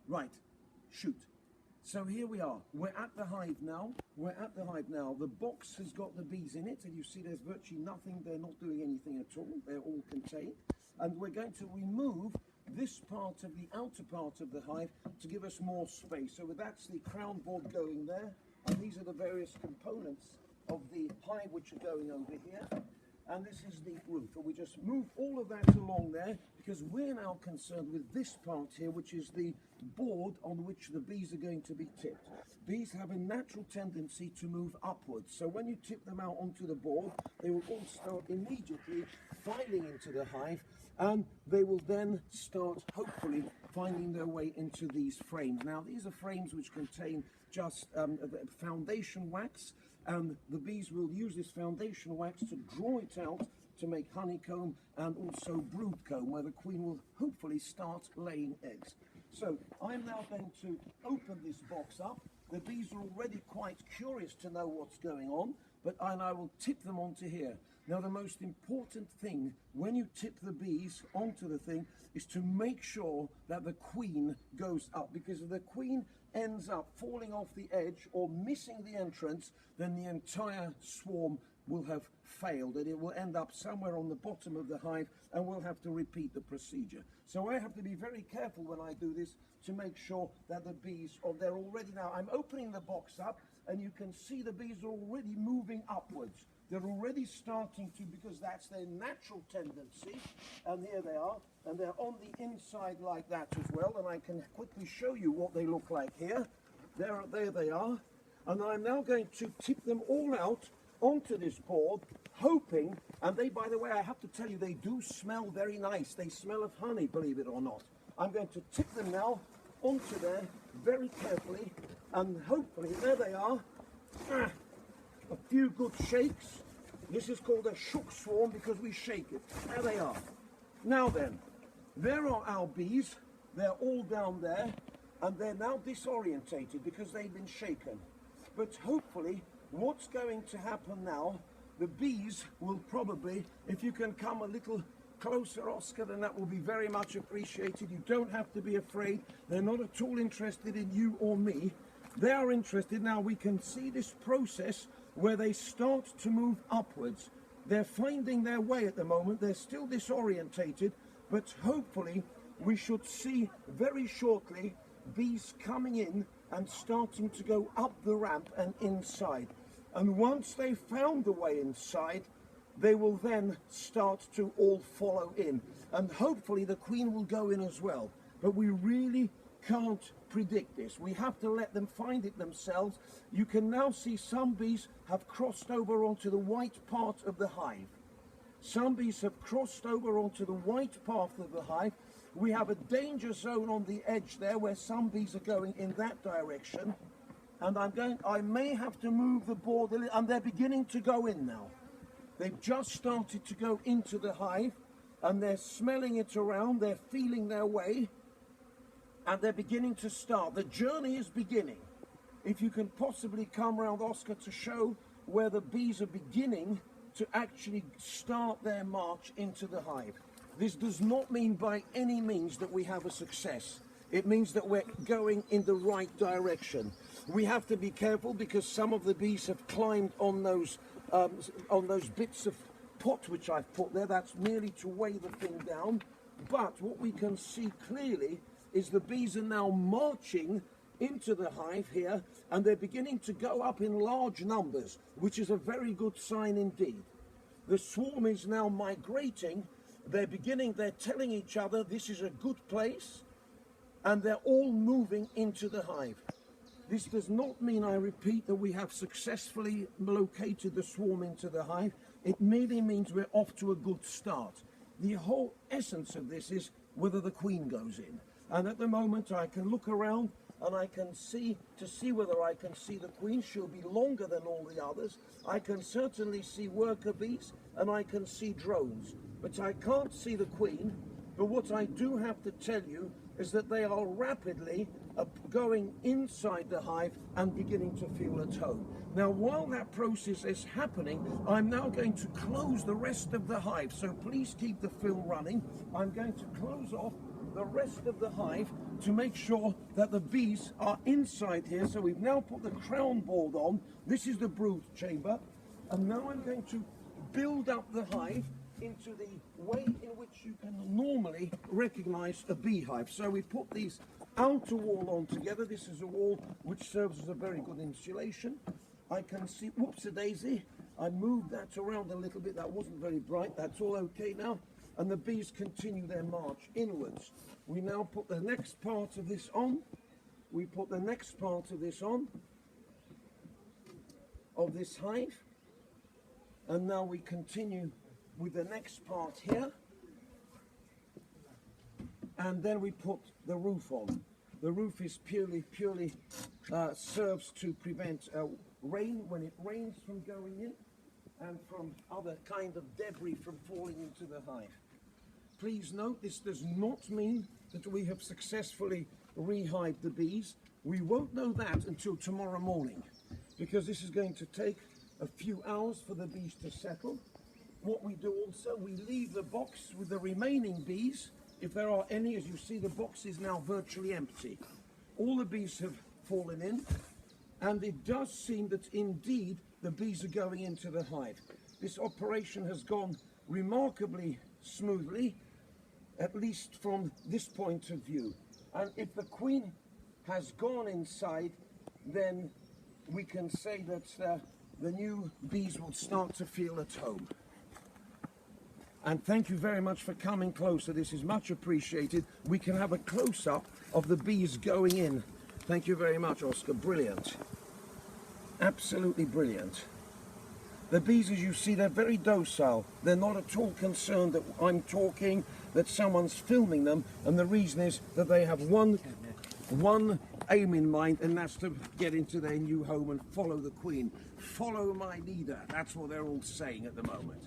Right, shoot. So here we are. We're at the hive now. The box has got the bees in it, and you see there's virtually nothing. They're not doing anything at all. They're all contained. And we're going to remove this part of the outer part of the hive to give us more space. So that's the crown board going there, and these are the various components of the hive which are going over here. And this is the roof, and we just move all of that along there because we're now concerned with this part here, which is the board on which the bees are going to be tipped. Bees have a natural tendency to move upwards, so when you tip them out onto the board, they will all start immediately filing into the hive, and they will then start hopefully finding their way into these frames. Now these are frames which contain just foundation wax, and the bees will use this foundation wax to draw it out to make honeycomb and also brood comb, where the queen will hopefully start laying eggs. So I'm now going to open this box up. The bees are already quite curious to know what's going on, and I will tip them onto here. Now the most important thing when you tip the bees onto the thing is to make sure that the queen goes up, because if the queen ends up falling off the edge or missing the entrance, then the entire swarm will have failed and it will end up somewhere on the bottom of the hive, and we'll have to repeat the procedure. So I have to be very careful when I do this to make sure that the bees they're already, now I'm opening the box up and you can see the bees are already moving upwards. They're already starting to, because that's their natural tendency, and here they are, and they're on the inside like that as well, and I can quickly show you what they look like here. There they are, and I'm now going to tip them all out onto this board, hoping, and they, by the way, I have to tell you, they do smell very nice. They smell of honey, believe it or not. I'm going to tip them now onto there very carefully, and hopefully, there they are. A few good shakes. This is called a shook swarm because we shake it. There they are. Now then, there are our bees. They're all down there, and they're now disorientated because they've been shaken. But hopefully, what's going to happen now, the bees will probably, if you can come a little closer, Oscar, then that will be very much appreciated. You don't have to be afraid. They're not at all interested in you or me. They are interested. Now we can see this process where they start to move upwards. They're finding their way at the moment. They're still disorientated, but hopefully we should see very shortly bees coming in and starting to go up the ramp and inside. And once they've found the way inside, they will then start to all follow in. And hopefully the queen will go in as well. But we really can't predict this. We have to let them find it themselves. You can now see some bees have crossed over onto the white part of the hive. Some bees have crossed over onto the white part of the hive. We have a danger zone on the edge there where some bees are going in that direction. And I may have to move the board a little, and they're beginning to go in now. They've just started to go into the hive, and they're smelling it around, they're feeling their way, and they're beginning to start. The journey is beginning. If you can possibly come around, Oscar, to show where the bees are beginning to actually start their march into the hive. This does not mean by any means that we have a success. It means that we're going in the right direction. We have to be careful because some of the bees have climbed on those bits of pot which I've put there. That's merely to weigh the thing down. But what we can see clearly is the bees are now marching into the hive here, and they're beginning to go up in large numbers, which is a very good sign indeed. The swarm is now migrating. They're telling each other this is a good place, and they're all moving into the hive. This does not mean, I repeat, that we have successfully located the swarm into the hive. It merely means we're off to a good start. The whole essence of this is whether the queen goes in. And at the moment I can look around and I can see whether I can see the queen. She'll be longer than all the others. I can certainly see worker bees and I can see drones. But I can't see the queen. But what I do have to tell you is that they are rapidly going inside the hive and beginning to feel at home. Now, while that process is happening, I'm now going to close the rest of the hive. So please keep the film running. I'm going to close off the rest of the hive to make sure that the bees are inside here. So we've now put the crown board on. This is the brood chamber. And now I'm going to build up the hive into the way in which you can normally recognize a beehive. So we put these outer wall on together. This is a wall which serves as a very good insulation. I can see, whoops-a-daisy, I moved that around a little bit. That wasn't very bright. That's all okay now. And the bees continue their march inwards. We now put the next part of this on. We put the next part of this on, of this hive. And now we continue with the next part here. And then we put the roof on. The roof is purely serves to prevent rain when it rains from going in, and from other kind of debris from falling into the hive. Please note, this does not mean that we have successfully rehived the bees. We won't know that until tomorrow morning, because this is going to take a few hours for the bees to settle. What we do also, we leave the box with the remaining bees. If there are any, as you see, the box is now virtually empty. All the bees have fallen in, and it does seem that indeed the bees are going into the hive. This operation has gone remarkably smoothly, at least from this point of view. And if the queen has gone inside, then we can say that the new bees will start to feel at home. And thank you very much for coming closer. This is much appreciated. We can have a close-up of the bees going in. Thank you very much, Oscar. Brilliant. Absolutely brilliant. The bees, as you see, they're very docile. They're not at all concerned that I'm talking, that someone's filming them. And the reason is that they have one aim in mind, and that's to get into their new home and follow the queen. Follow my leader. That's what they're all saying at the moment.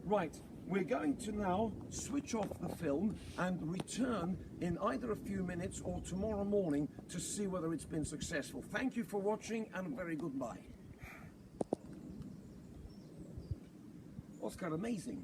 Right. We're going to now switch off the film and return in either a few minutes or tomorrow morning to see whether it's been successful. Thank you for watching, and a very goodbye. Oscar, amazing.